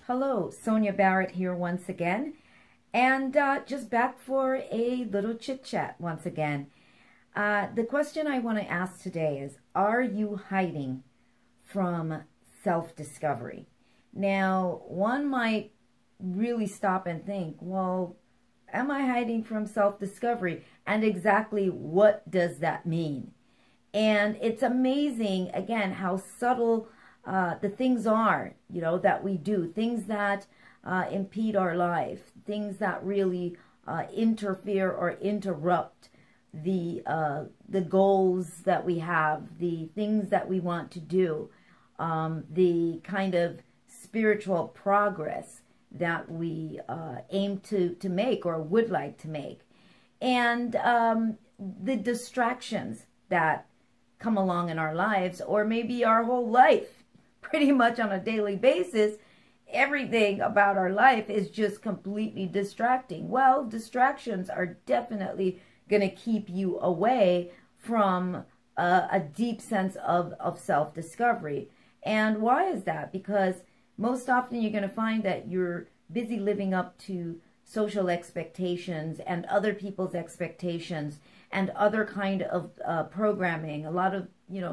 Hello, Sonia Barrett here once again, and just back for a little chit-chat once again. The question I want to ask today is, are you hiding from self-discovery? Now, one might really stop and think, well, am I hiding from self-discovery? And exactly what does that mean? And it's amazing, again, how subtle the things are, that we do, things that impede our life, things that really interfere or interrupt the goals that we have, the things that we want to do, the kind of spiritual progress that we aim to make or would like to make, and the distractions that come along in our lives, or maybe our whole life, pretty much on a daily basis. Everything about our life is just completely distracting. Well, distractions are definitely going to keep you away from a deep sense of self-discovery. And why is that? Because most often you're going to find that you're busy living up to social expectations and other people's expectations and other kind of programming, a lot of,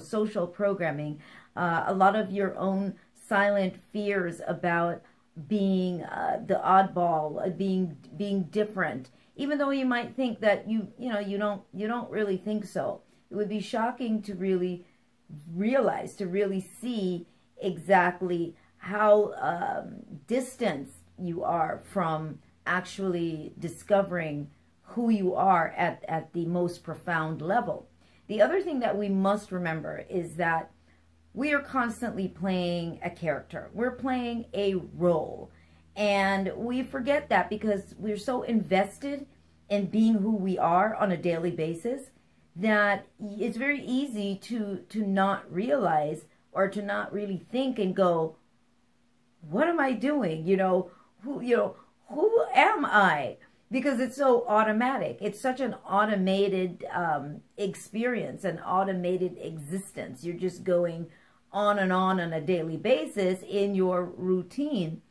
social programming, a lot of your own silent fears about being the oddball, being different, even though you might think that you don't really think so. It would be shocking to really realize, to really see exactly how distant you are from actually discovering who you are at the most profound level. The other thing that we must remember is that we are constantly playing a character. We're playing a role. And we forget that because we're so invested in being who we are on a daily basis that it's very easy to not realize or to not really think and go, what am I doing? Who am I? Because it's so automatic. It's such an automated experience, an automated existence. You're just going on a daily basis in your routine.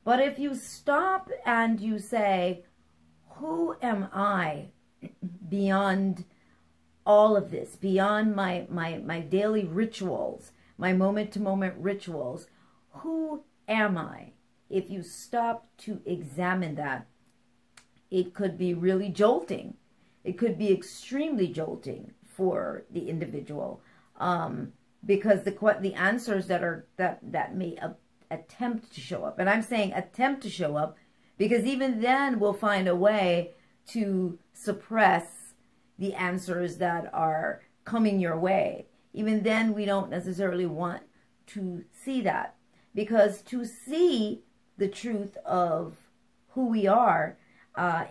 But if you stop and you say, who am I beyond all of this, beyond my daily rituals, my moment-to-moment rituals, who am I? If you stop to examine that, it could be really jolting. It could be extremely jolting for the individual, because the answers that may attempt to show up, and I'm saying attempt to show up, because even then we'll find a way to suppress the answers that are coming your way. Even then, we don't necessarily want to see that, because to see the truth of who we are,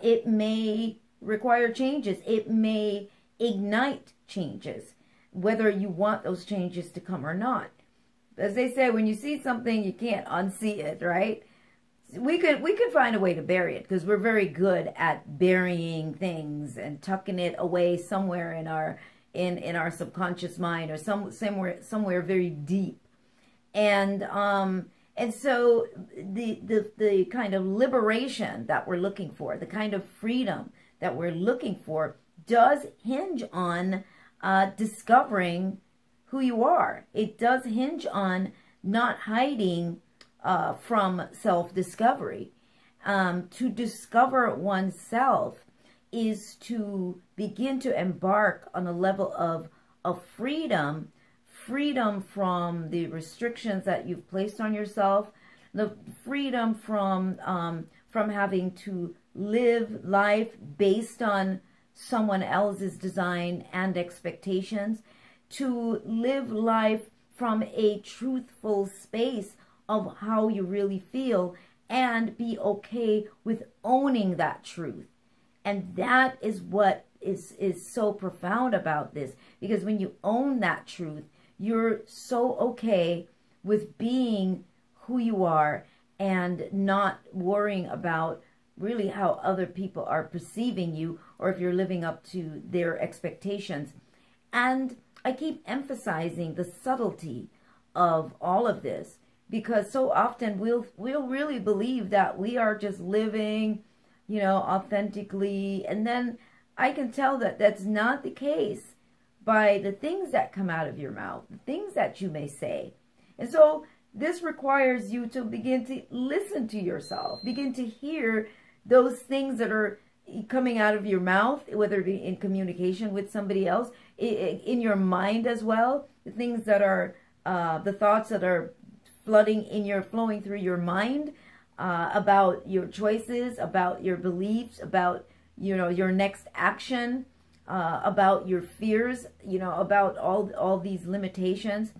it may require changes. It may ignite changes, whether you want those changes to come or not. As they say, when you see something, you can't unsee it, right? We could find a way to bury it, because we're very good at burying things and tucking it away somewhere in our subconscious mind, or somewhere very deep. And so the kind of liberation that we're looking for, the kind of freedom that we're looking for, does hinge on discovering who you are. It does hinge on not hiding from self-discovery. To discover oneself is to begin to embark on a level of freedom from the restrictions that you've placed on yourself, the freedom from having to live life based on someone else's design and expectations, to live life from a truthful space of how you really feel and be okay with owning that truth. And that is what is so profound about this, because when you own that truth, you're so okay with being who you are and not worrying about really how other people are perceiving you, or if you're living up to their expectations. And I keep emphasizing the subtlety of all of this, because so often we'll really believe that we are just living, authentically. And then I can tell that that's not the case by the things that come out of your mouth, the things that you may say. And so this requires you to begin to listen to yourself, begin to hear those things that are coming out of your mouth, whether it be in communication with somebody else, in your mind as well, the things that are, the thoughts that are flowing through your mind, about your choices, about your beliefs, about, your next action, about your fears, about all these limitations.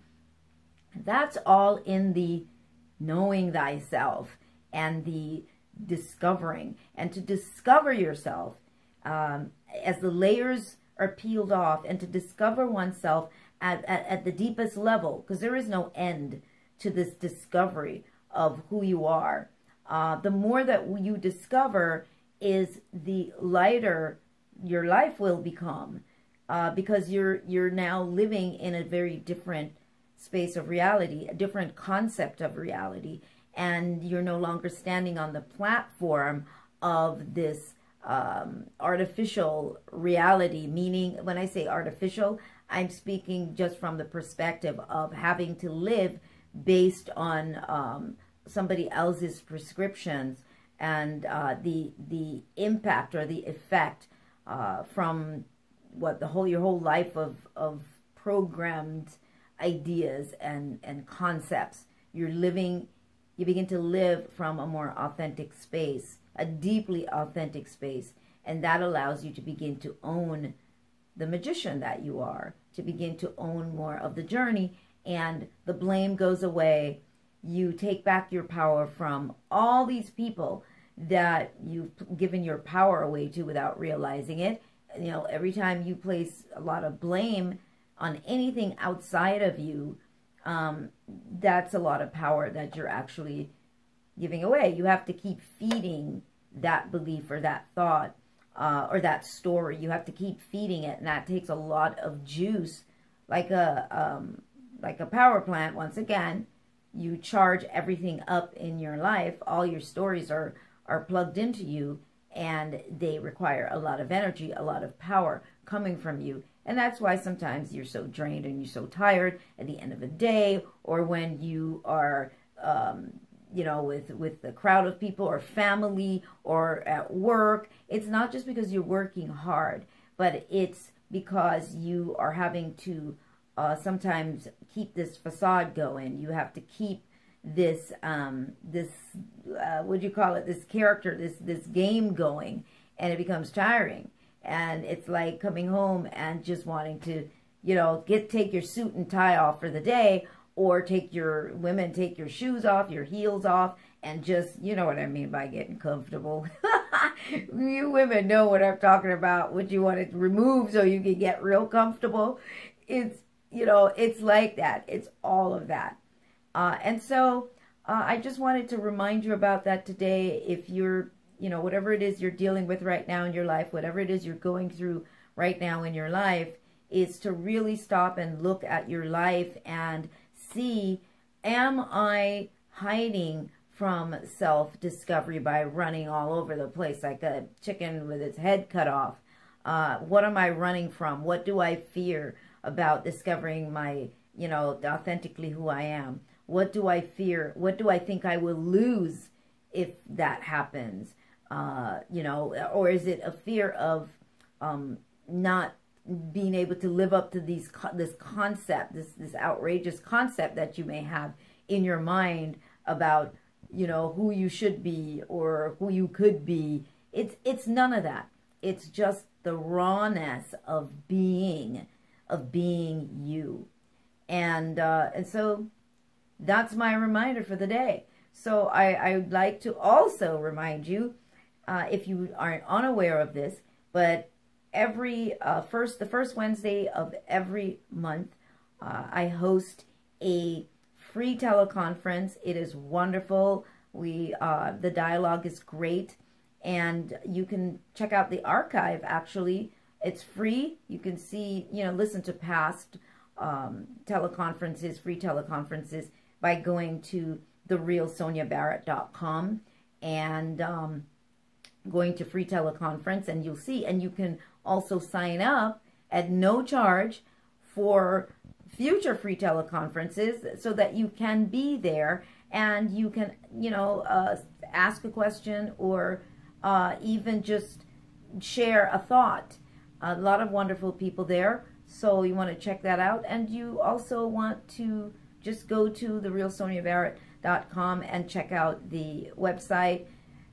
That's all in the knowing thyself and the discovering. And to discover yourself, as the layers are peeled off, and to discover oneself at the deepest level, because there is no end to this discovery of who you are. The more that you discover, is the lighter your life will become, because you're now living in a very different space of reality, a different concept of reality, and you're no longer standing on the platform of this artificial reality. Meaning, when I say artificial, I'm speaking just from the perspective of having to live based on somebody else's prescriptions, and the impact or the effect from what your whole life of programmed ideas and concepts. You begin to live from a more authentic space, a deeply authentic space, and that allows you to begin to own the magician that you are, to begin to own more of the journey, and the blame goes away. You take back your power from all these people that you've given your power away to without realizing it. Every time you place a lot of blame on anything outside of you, that's a lot of power that you're actually giving away. You have to keep feeding that belief or that thought or that story. You have to keep feeding it, and that takes a lot of juice, like a power plant. Once again, you charge everything up in your life. All your stories are plugged into you, and they require a lot of energy, a lot of power coming from you. And that's why sometimes you're so drained and you're so tired at the end of the day, or when you are, with the crowd of people or family or at work. It's not just because you're working hard, but it's because you are having to sometimes keep this facade going. You have to keep this, what do you call it? This character, this game going, and it becomes tiring. And it's like coming home and just wanting to, take your suit and tie off for the day, or take your shoes off, your heels off, and just, you know what I mean by getting comfortable. You women know what I'm talking about, what you want to remove so you can get real comfortable. It's, it's like that. It's all of that. And so I just wanted to remind you about that today. If you're, whatever it is you're dealing with right now in your life, whatever it is you're going through right now in your life, is to really stop and look at your life and see, am I hiding from self-discovery by running all over the place like a chicken with its head cut off? What am I running from? What do I fear about discovering my, authentically who I am? What do I fear? What do I think I will lose if that happens? Or is it a fear of not being able to live up to this concept, this outrageous concept that you may have in your mind about, who you should be or who you could be. It's none of that. It's just the rawness of being you. And so that's my reminder for the day. So I would like to also remind you, if you aren't unaware of this, but the first Wednesday of every month, I host a free teleconference. It is wonderful. The dialogue is great, and you can check out the archive. Actually, it's free. You can see, listen to past teleconferences, free teleconferences by going to therealsoniabarrett.com and going to free teleconference, and you'll see, and you can also sign up at no charge for future free teleconferences so that you can be there and you can, ask a question or even just share a thought. A lot of wonderful people there, so you want to check that out. And you also want to just go to therealsoniabarrett.com and check out the website.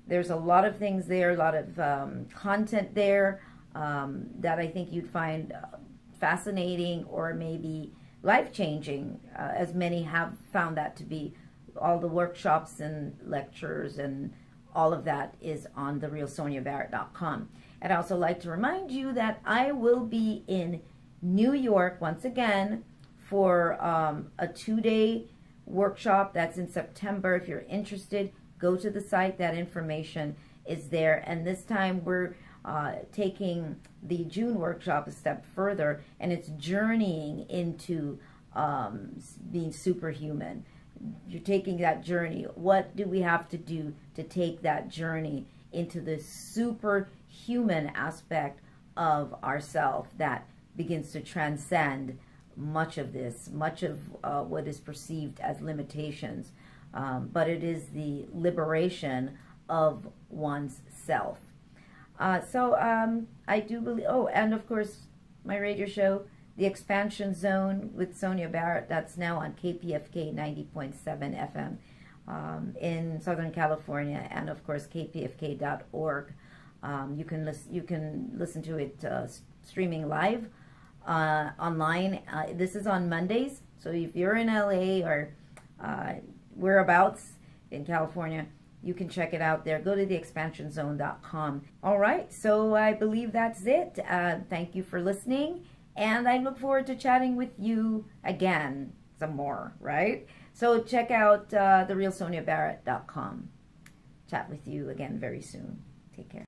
There's a lot of things there, a lot of content there that I think you'd find fascinating or maybe life-changing, as many have found that to be. All the workshops and lectures and all of that is on therealsoniabarrett.com. I'd also like to remind you that I will be in New York once again for a 2-day workshop. That's in September. If you're interested, go to the site. That information is there. And this time we're taking the June workshop a step further, and it's journeying into being superhuman. You're taking that journey. What do we have to do to take that journey into the superhuman aspect of ourself that begins to transcend much of this, much of what is perceived as limitations, but it is the liberation of one's self. So I do believe, and of course my radio show, The Expansion Zone with Sonia Barrett, that's now on KPFK 90.7 FM in Southern California, and of course kpfk.org. You can listen to it streaming live online. This is on Mondays, so if you're in LA or whereabouts in California, you can check it out there. Go to theexpansionzone.com. All right, so I believe that's it. Thank you for listening, and I look forward to chatting with you again some more, right? So check out therealsoniabarrett.com. Chat with you again very soon. Take care.